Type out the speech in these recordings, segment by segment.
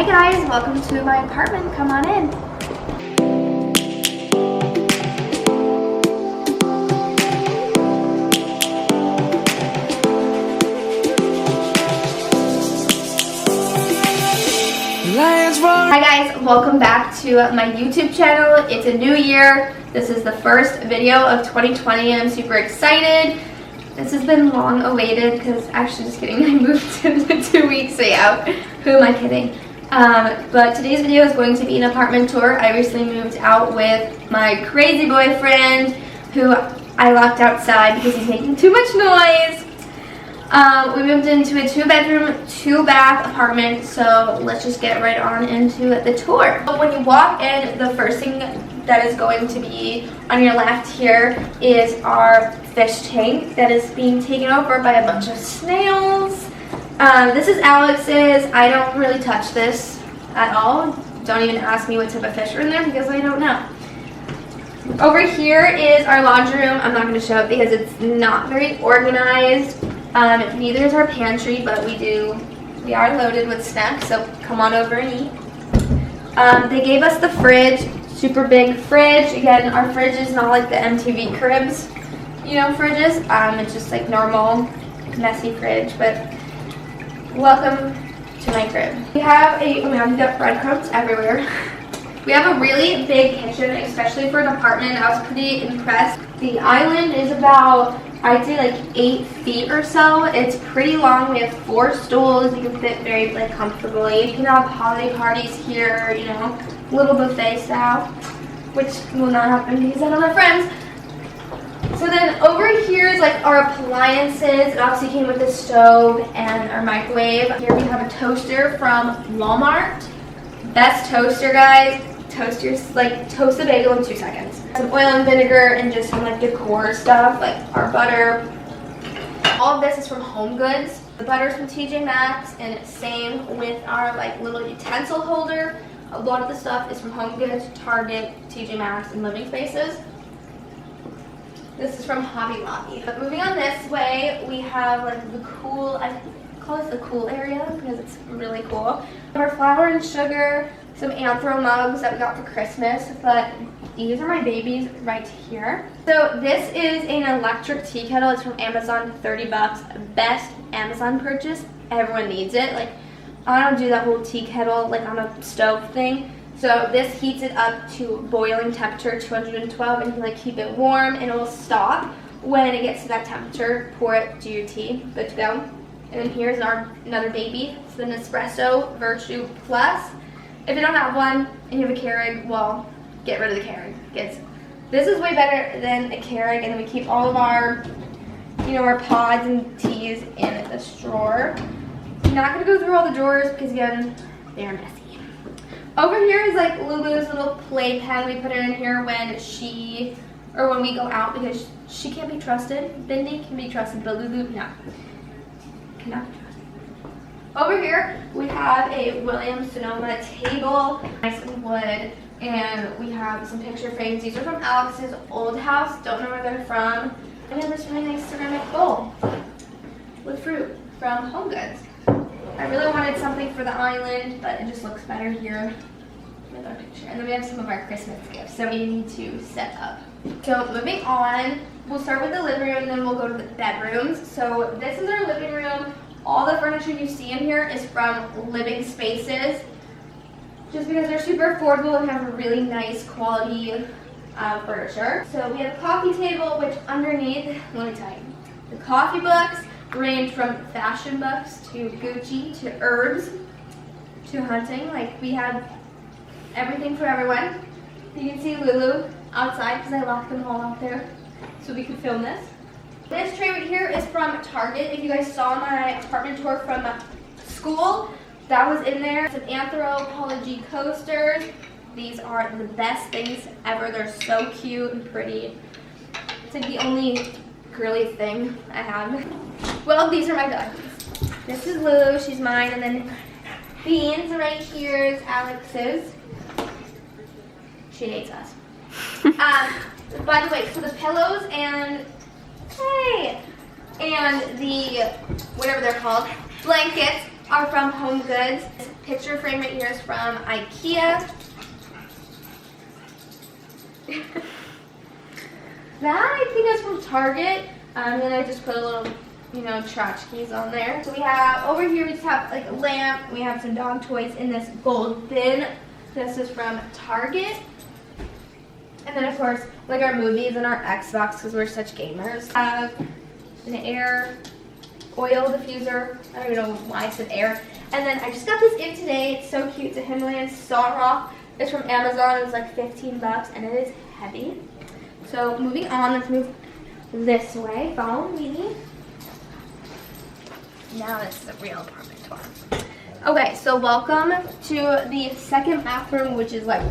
Hi guys, welcome to my apartment. Come on in. Hi guys, welcome back to my YouTube channel. It's a new year. This is the first video of 2020 and I'm super excited. This has been long awaited because actually just kidding, I moved in 2 weeks, so yeah, who am I kidding? But today's video is going to be an apartment tour. I recently moved out with my crazy boyfriend who I locked outside because he's making too much noise. We moved into a 2-bedroom, 2-bath apartment, so let's just get right on into the tour. When you walk in, the first thing that is going to be on your left here is our fish tank that is being taken over by a bunch of snails. This is Alex's. I don't really touch this at all. Don't even ask me what type of fish are in there because I don't know. Over here is our laundry room. I'm not going to show it because it's not very organized. Neither is our pantry, but we are loaded with snacks, so come on over and eat. They gave us the fridge, super big fridge. Again, our fridge is not like the MTV Cribs, fridges. It's just like normal, messy fridge, but welcome to my crib. We've got breadcrumbs everywhere. We have a really big kitchen, especially for an apartment. I was pretty impressed. The island is about, I'd say like 8 feet or so. It's pretty long. We have 4 stools. You can fit very comfortably. You can have holiday parties here, little buffet style, which will not happen because I don't have friends. So then over here is our appliances. It obviously came with the stove and our microwave. Here we have a toaster from Walmart. Best toaster, guys. Toast a bagel in 2 seconds. Some oil and vinegar and just some decor stuff, like our butter. All of this is from Home Goods. The butter's from TJ Maxx, and same with our little utensil holder. A lot of the stuff is from Home Goods, Target, TJ Maxx, and Living Spaces. This is from Hobby Lobby. But moving on this way, we have the cool, I call this the cool area because it's really cool. Our flour and sugar, some Anthro mugs that we got for Christmas, but these are my babies right here. So this is an electric tea kettle. It's from Amazon, 30 bucks. Best Amazon purchase. Everyone needs it. I don't do that whole tea kettle on a stove thing. So this heats it up to boiling temperature, 212, and you can keep it warm, and it will stop when it gets to that temperature. Pour it, do your tea, good to go. And then here's another baby. It's the Nespresso Virtue Plus. If you don't have one and you have a Keurig, well, get rid of the Keurig. This is way better than a Keurig, and then we keep all of our, our pods and teas in this drawer. I'm not gonna go through all the drawers because again, they're messy. Over here is Lulu's little playpen. We put her in here when we go out because she can't be trusted. Bindi can be trusted, but Lulu, no, cannot be trusted. Over here, we have a Williams-Sonoma table, nice wood, and we have some picture frames. These are from Alex's old house. Don't know where they're from. And then this really nice ceramic bowl with fruit from Home Goods. I really wanted something for the island, but it just looks better here with our picture. And then we have some of our Christmas gifts that we need to set up. So moving on, we'll start with the living room, then we'll go to the bedrooms. So this is our living room. All the furniture you see in here is from Living Spaces, just because they're super affordable and have a really nice quality furniture. So we have a coffee table, which underneath, let me tell you, the coffee books range from fashion books to Gucci to herbs to hunting. We have everything for everyone. You can see Lulu outside because I locked them all out there so we could film this. This tray right here is from Target. If you guys saw my apartment tour from school, that was in there. Some Anthropologie coasters. These are the best things ever. They're so cute and pretty. It's the only girly thing I have. Well, these are my dogs. This is Lulu, she's mine, and then Beans right here is Alex's. She hates us. By the way, so the pillows and the, whatever they're called, blankets are from Home Goods. picture frame right here is from IKEA. That I think is from Target. And then I just put a little, you know, tchotchkes on there. So we have, over here we just have like a lamp. We have some dog toys in this gold bin. This is from Target. And then of course, like our movies and our Xbox, because we're such gamers. Have an air oil diffuser. I don't even know why I said air. And then I just got this in today. It's so cute. It's a Himalayan saw rock. It's from Amazon. It was like 15 bucks and it is heavy. So moving on, let's move this way. Follow me. Now this is a real apartment tour. Okay, so welcome to the second bathroom, which is like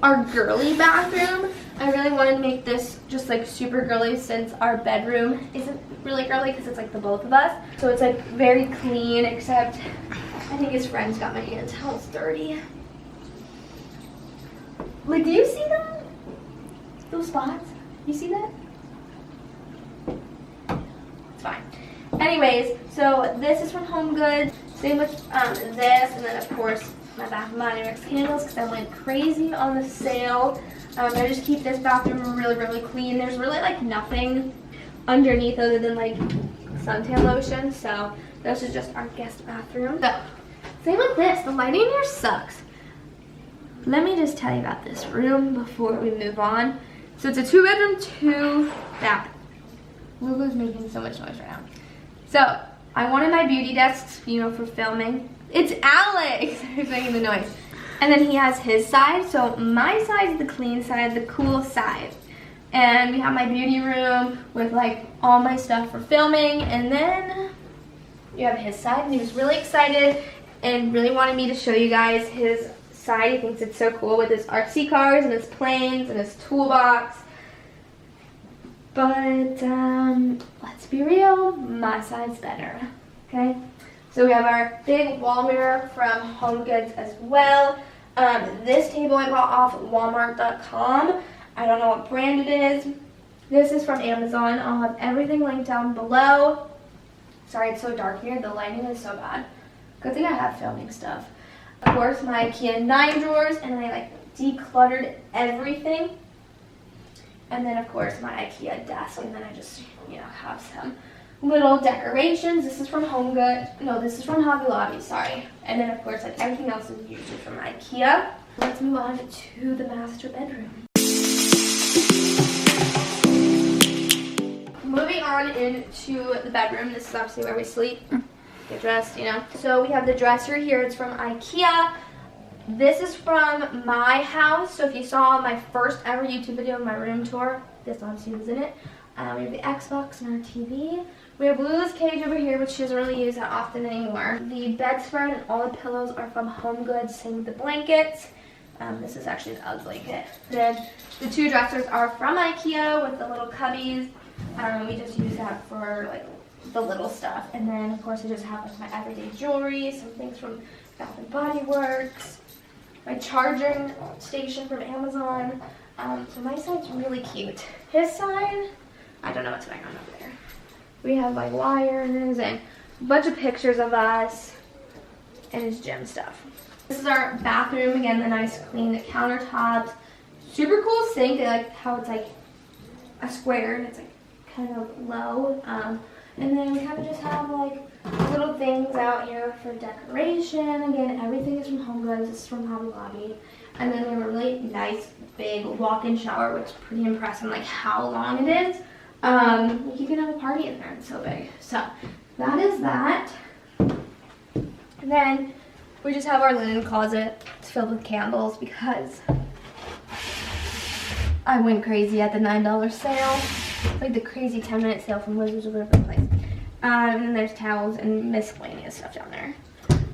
our girly bathroom. I really wanted to make this just like super girly since our bedroom isn't really girly because it's like the both of us. So it's like very clean, except I think his friends got my hand towels dirty. Like, do you see them? Those spots? You see that? It's fine. Anyways, so this is from HomeGoods. Same with this, and then of course my Bath & Body Works candles because I went crazy on the sale. I just keep this bathroom really, really clean. There's really like nothing underneath other than like suntan lotion. So this is just our guest bathroom. So same with this. The lighting here sucks. Let me just tell you about this room before we move on. So it's a 2-bedroom, 2-bath. Lulu's making so much noise right now. So I wanted my beauty desks, you know, for filming. It's Alex who's making the noise. And then he has his side. So my side is the clean side, the cool side. And we have my beauty room with like all my stuff for filming. And then you have his side. And he was really excited and really wanted me to show you guys his side. He thinks it's so cool with his RC cars and his planes and his toolbox. But let's be real, my side's better, okay? So we have our big wall mirror from HomeGoods as well. This table I bought off Walmart.com. I don't know what brand it is. This is from Amazon. I'll have everything linked down below. Sorry, it's so dark here. The lighting is so bad. Good thing I have filming stuff. Of course, my IKEA 9 drawers, and I like decluttered everything. And then, of course, my IKEA desk, and then I just, you know, have some little decorations. This is from HomeGoods. No, this is from Hobby Lobby, sorry. And then, of course, like everything else is usually from IKEA. Let's move on to the master bedroom. Moving on into the bedroom. This is obviously where we sleep. Get dressed, you know. So we have the dresser here. It's from IKEA. This is from my house. So if you saw my first ever YouTube video of my room tour, this obviously was in it. We have the Xbox and our TV. We have Lulu's cage over here, which she doesn't really use that often anymore. The bedspread and all the pillows are from HomeGoods. Same with the blankets. This is actually the UGG blanket. Then the 2 dressers are from IKEA with the little cubbies. We just use that for like the little stuff. And then of course I just have like my everyday jewelry, some things from Bath & Body Works, my charging station from Amazon. So my side's really cute. His side, I don't know what's going on over there. We have like wires and a bunch of pictures of us and his gym stuff. This is our bathroom. Again, the nice clean countertops. Super cool sink. I like how it's like a square and it's like kind of low. And then we kind of just have like little things out here for decoration. Again, everything is from HomeGoods. This is from Hobby Lobby. And then we have a really nice big walk-in shower, which is pretty impressive, like how long it is. You can have a party in there. It's so big. So that is that. And then we just have our linen closet. It's filled with candles because I went crazy at the $9 sale. Like the crazy 10-minute sale from Wizards of Waverly Place. And then there's towels and miscellaneous stuff down there.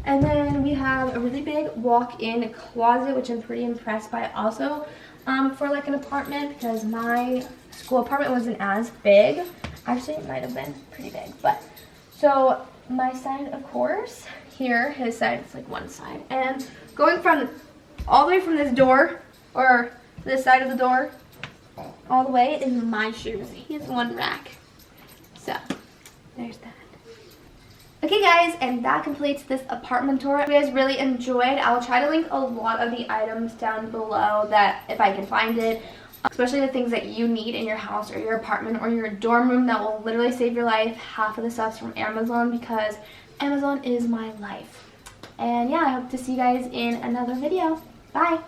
And then we have a really big walk-in closet, which I'm pretty impressed by also for like an apartment, because my school apartment wasn't as big. Actually, it might have been pretty big. But so my side, of course, here, his side is like one side. And going from all the way from this door, or this side of the door, all the way is my shoes. He has one rack. So there's that. Okay guys, and that completes this apartment tour. If you guys really enjoyed, I'll try to link a lot of the items down below that if I can find it, especially the things that you need in your house or your apartment or your dorm room that will literally save your life. Half of the stuff's from Amazon because Amazon is my life. And yeah, I hope to see you guys in another video. Bye!